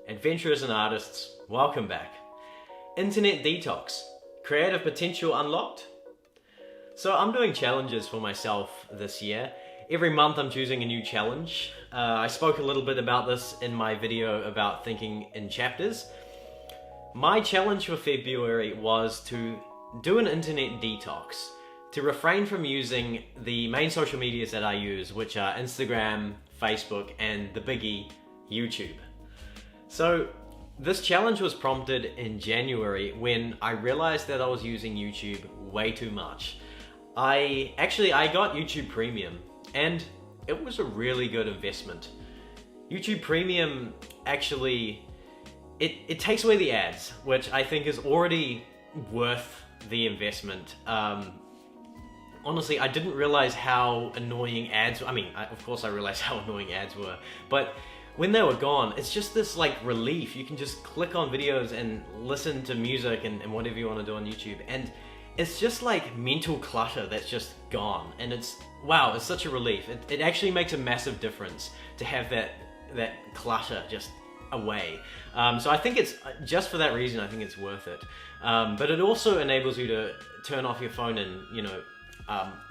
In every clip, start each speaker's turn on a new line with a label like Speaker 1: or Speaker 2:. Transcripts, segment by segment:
Speaker 1: adventurers and artists, welcome back. Internet detox, creative potential unlocked? So I'm doing challenges for myself this year. Every month I'm choosing a new challenge. I spoke a little bit about this in my video about thinking in chapters. My challenge for February was to do an internet detox, to refrain from using the main social medias that I use, which are Instagram, Facebook, and the biggie, YouTube. So this challenge was prompted in January when I realized that I was using YouTube way too much. I got YouTube Premium, and it was a really good investment. YouTube Premium actually, it takes away the ads, which I think is already worth the investment. Honestly, I didn't realize how annoying ads were. Of course I realized how annoying ads were, but when they were gone, it's just this like relief. You can just click on videos and listen to music and whatever you want to do on YouTube, and it's just like mental clutter that's just gone, and it's such a relief. It actually makes a massive difference to have that clutter just away. So I think it's, just for that reason, I think it's worth it. But it also enables you to turn off your phone and,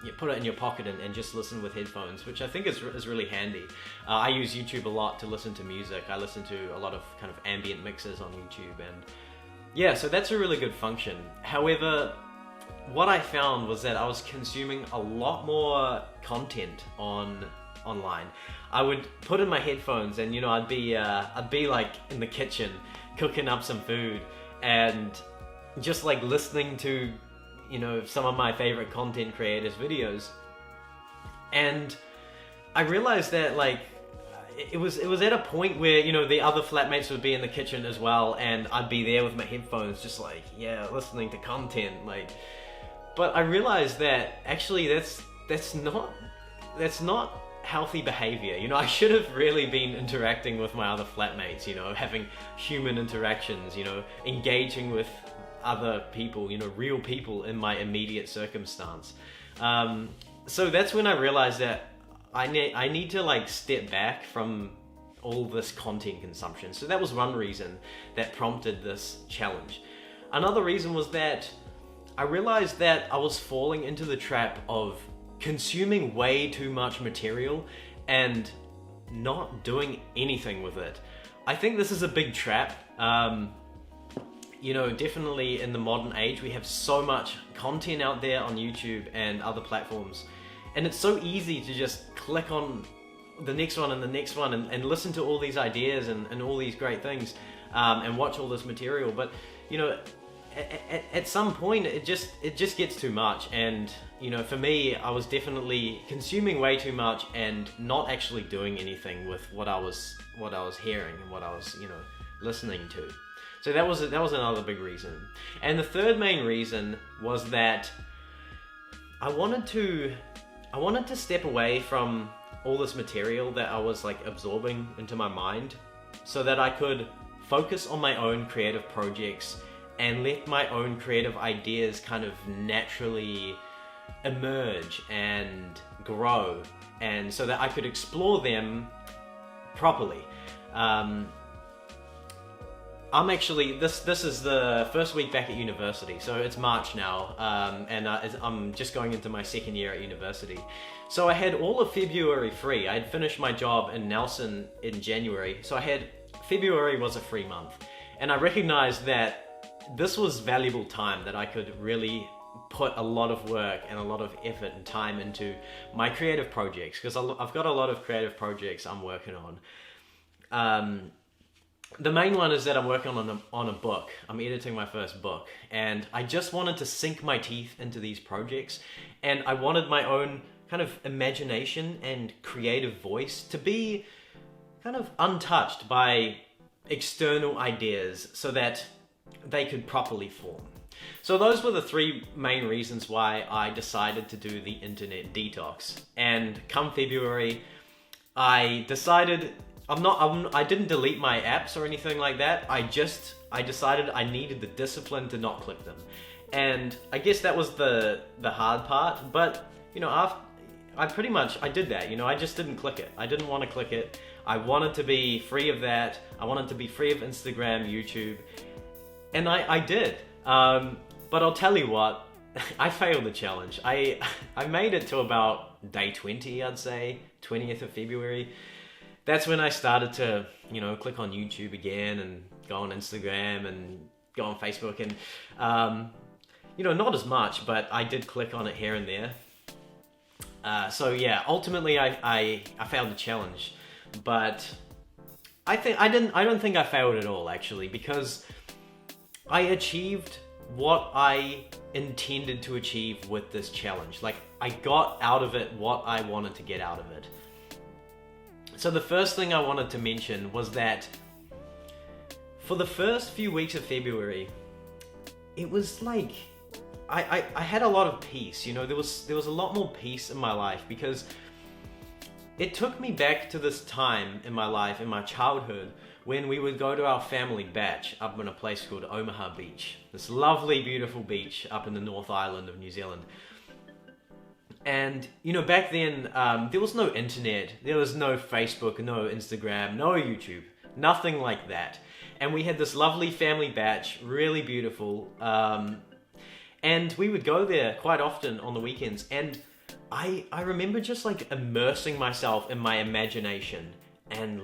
Speaker 1: you put it in your pocket and just listen with headphones, which I think is really handy. I use YouTube a lot to listen to music. I listen to a lot of kind of ambient mixes on YouTube, and yeah, so that's a really good function. However, what I found was that I was consuming a lot more content online. I would put in my headphones and I'd be like in the kitchen cooking up some food and just like listening to some of my favorite content creators' videos, and I realized that like it was at a point where the other flatmates would be in the kitchen as well, and I'd be there with my headphones just like listening to content, like. But I realized that actually that's not healthy behavior. I should have really been interacting with my other flatmates, having human interactions, engaging with other people, real people in my immediate circumstance. So that's when I realized that I need to like step back from all this content consumption. So that was one reason that prompted this challenge. Another reason was that I realized that I was falling into the trap of consuming way too much material and not doing anything with it. I think this is a big trap. Definitely in the modern age, we have so much content out there on YouTube and other platforms, and it's so easy to just click on the next one and the next one and listen to all these ideas and all these great things, and watch all this material. But at some point it just gets too much, and for me, I was definitely consuming way too much and not actually doing anything with what I was hearing and what I was listening to. So that was another big reason. And the third main reason was that I wanted to step away from all this material that I was like absorbing into my mind, so that I could focus on my own creative projects and let my own creative ideas kind of naturally emerge and grow, and so that I could explore them properly. I'm actually, this is the first week back at university, so it's March now, and I'm just going into my second year at university. So I had all of February free. I had finished my job in Nelson in January, so February was a free month, and I recognized that this was valuable time that I could really put a lot of work and a lot of effort and time into my creative projects, because I've got a lot of creative projects I'm working on. The main one is that I'm working on a book. I'm editing my first book, and I just wanted to sink my teeth into these projects, and I wanted my own kind of imagination and creative voice to be kind of untouched by external ideas, so that they could properly form. So those were the three main reasons why I decided to do the internet detox. And come February, I decided I didn't delete my apps or anything like that. I decided I needed the discipline to not click them. And I guess that was the hard part, but after I did that, I just didn't click it. I didn't want to click it. I wanted to be free of that. I wanted to be free of Instagram, YouTube, and I did. But I'll tell you what, I failed the challenge. I made it to about day 20, I'd say, 20th of February. That's when I started to, you know, click on YouTube again and go on Instagram and go on Facebook and, you know, not as much, but I did click on it here and there. So yeah, ultimately I failed the challenge, but I don't think I failed at all, actually, because I achieved what I intended to achieve with this challenge. Like, I got out of it what I wanted to get out of it. So the first thing I wanted to mention was that for the first few weeks of February, it was like, I had a lot of peace, you know, there was a lot more peace in my life, because it took me back to this time in my life, in my childhood, when we would go to our family batch up in a place called Omaha Beach. This lovely, beautiful beach up in the North Island of New Zealand. And, you know, back then, there was no internet, there was no Facebook, no Instagram, no YouTube, nothing like that. And we had this lovely family batch, really beautiful, and we would go there quite often on the weekends, and I remember just like immersing myself in my imagination and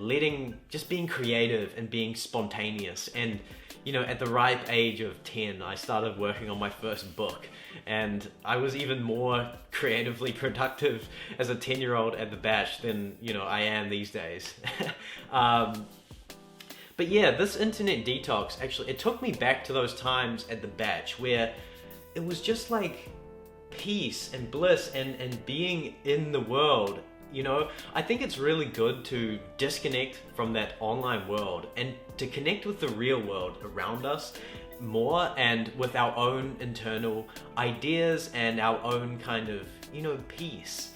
Speaker 1: just being creative and being spontaneous. And, you know, at the ripe age of 10, I started working on my first book, and I was even more creatively productive as a 10-year-old at the batch than, you know, I am these days. But yeah, this internet detox, actually, it took me back to those times at the batch where it was just like peace and bliss and being in the world. You know, I think it's really good to disconnect from that online world and to connect with the real world around us more, and with our own internal ideas and our own kind of, you know, peace.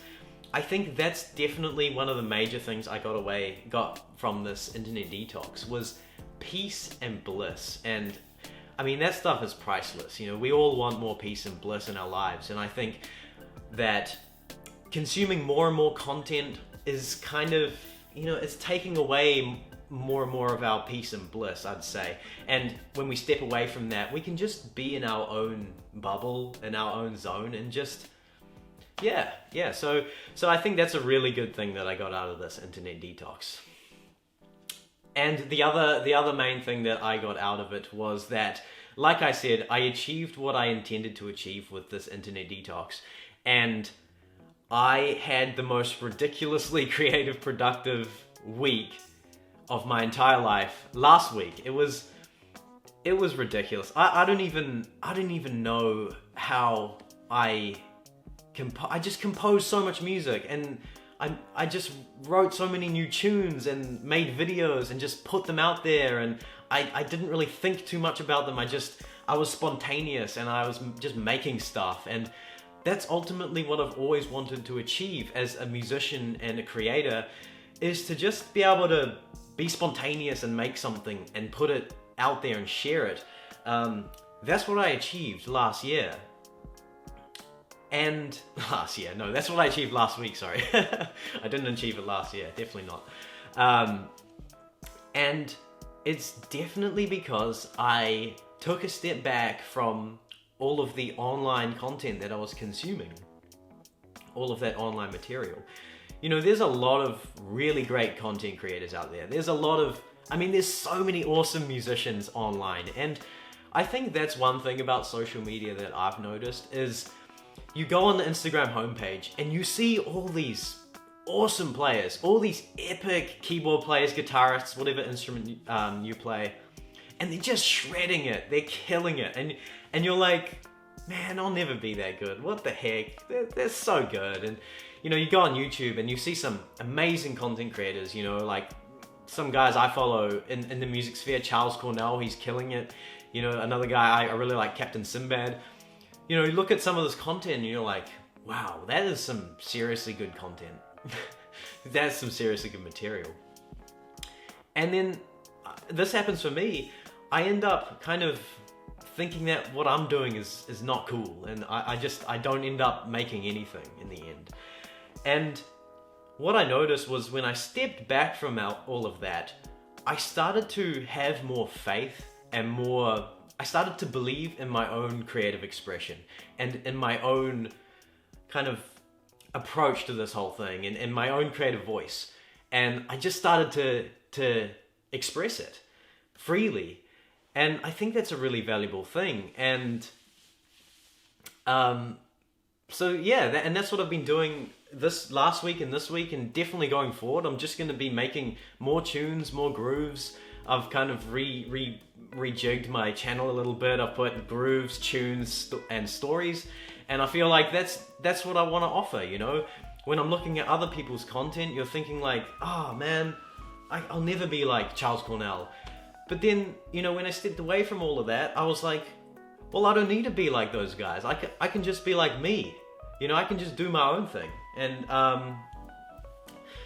Speaker 1: I think that's definitely one of the major things I got from this internet detox, was peace and bliss. And I mean, that stuff is priceless. You know, we all want more peace and bliss in our lives, and I think that consuming more and more content is kind of, you know, it's taking away more and more of our peace and bliss, I'd say. And when we step away from that, we can just be in our own bubble, in our own zone, and just, yeah. So I think that's a really good thing that I got out of this internet detox. And the other main thing that I got out of it was that, like I said, I achieved what I intended to achieve with this internet detox. And I had the most ridiculously creative, productive week of my entire life last week. It was ridiculous. I don't even know how I just composed so much music, and I just wrote so many new tunes and made videos and just put them out there, and I didn't really think too much about them. I was spontaneous, and I was just making stuff, and that's ultimately what I've always wanted to achieve as a musician and a creator, is to just be able to be spontaneous and make something and put it out there and share it. That's what I achieved last year. And that's what I achieved last week, sorry. I didn't achieve it last year, definitely not. And it's definitely because I took a step back from all of the online content that I was consuming, all of that online material. You know, there's a lot of really great content creators out there. There's so many awesome musicians online. And I think that's one thing about social media that I've noticed is you go on the Instagram homepage and you see all these awesome players, all these epic keyboard players, guitarists, whatever instrument you play, and they're just shredding it, they're killing it, and you're like, man, I'll never be that good. What the heck? They're so good. And you know, you go on YouTube and you see some amazing content creators, you know, like some guys I follow in the music sphere, Charles Cornell, he's killing it. You know, another guy I really like, Captain Sinbad. You know, you look at some of this content and you're like, wow, that is some seriously good content. That's some seriously good material. And then this happens for me. I end up kind of thinking that what I'm doing is not cool, and I don't end up making anything in the end. And what I noticed was when I stepped back from all of that, I started to have more faith and I started to believe in my own creative expression and in my own kind of approach to this whole thing and in my own creative voice. And I just started to express it freely. And I think that's a really valuable thing. And so yeah, and that's what I've been doing this last week and this week, and definitely going forward. I'm just going to be making more tunes, more grooves. I've kind of rejigged my channel a little bit. I've put grooves, tunes, and stories, and I feel like that's what I want to offer, you know? When I'm looking at other people's content, you're thinking like, oh man, I'll never be like Charles Cornell. But then, you know, when I stepped away from all of that, I was like, well, I don't need to be like those guys. I can just be like me. You know, I can just do my own thing. And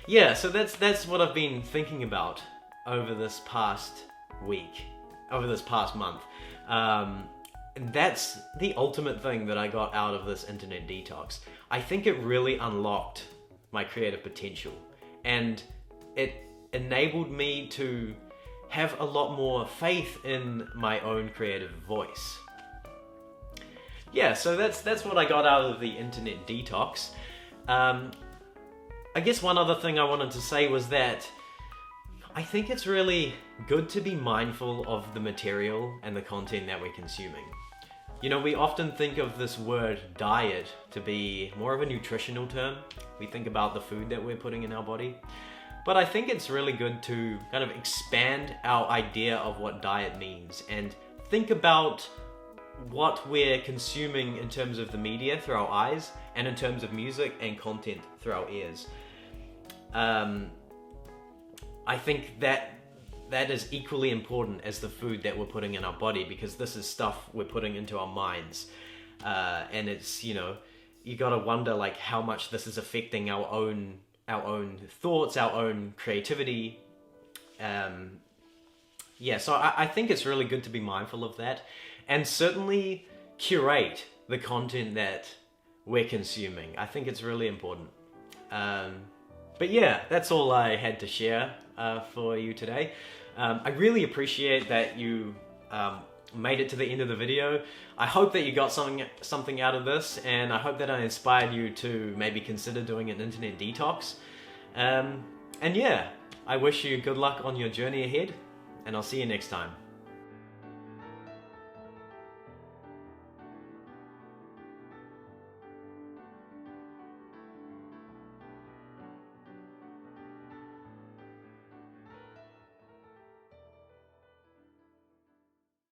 Speaker 1: yeah, so that's what I've been thinking about over this past week, over this past month. And that's the ultimate thing that I got out of this internet detox. I think it really unlocked my creative potential, and it enabled me to have a lot more faith in my own creative voice. Yeah, so that's what I got out of the internet detox. I guess one other thing I wanted to say was that I think it's really good to be mindful of the material and the content that we're consuming. You know, we often think of this word diet to be more of a nutritional term. We think about the food that we're putting in our body. But I think it's really good to kind of expand our idea of what diet means and think about what we're consuming in terms of the media through our eyes and in terms of music and content through our ears. I think that is equally important as the food that we're putting in our body, because this is stuff we're putting into our minds. And it's, you know, you gotta wonder like how much this is affecting our own thoughts, our own creativity. Yeah, so I think it's really good to be mindful of that, and certainly curate the content that we're consuming. I think it's really important. But yeah, that's all I had to share for you today. I really appreciate that you made it to the end of the video. I hope that you got something out of this, and I hope that I inspired you to maybe consider doing an internet detox. And yeah, I wish you good luck on your journey ahead, and I'll see you next time.